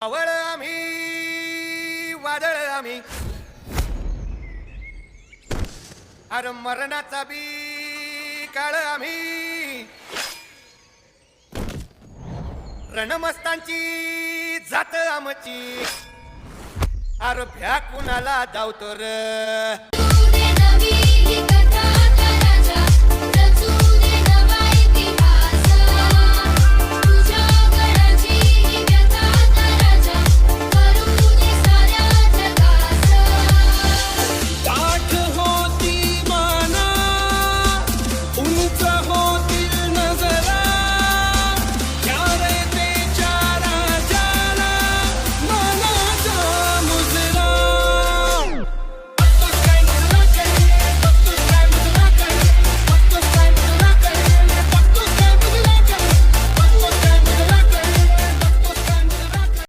मावळ आम्ही वादळ आम्ही अरे मरणाचा बी काळ आम्ही रणमस्तांची जात आमची अरे भ्या कुणाला धावतो र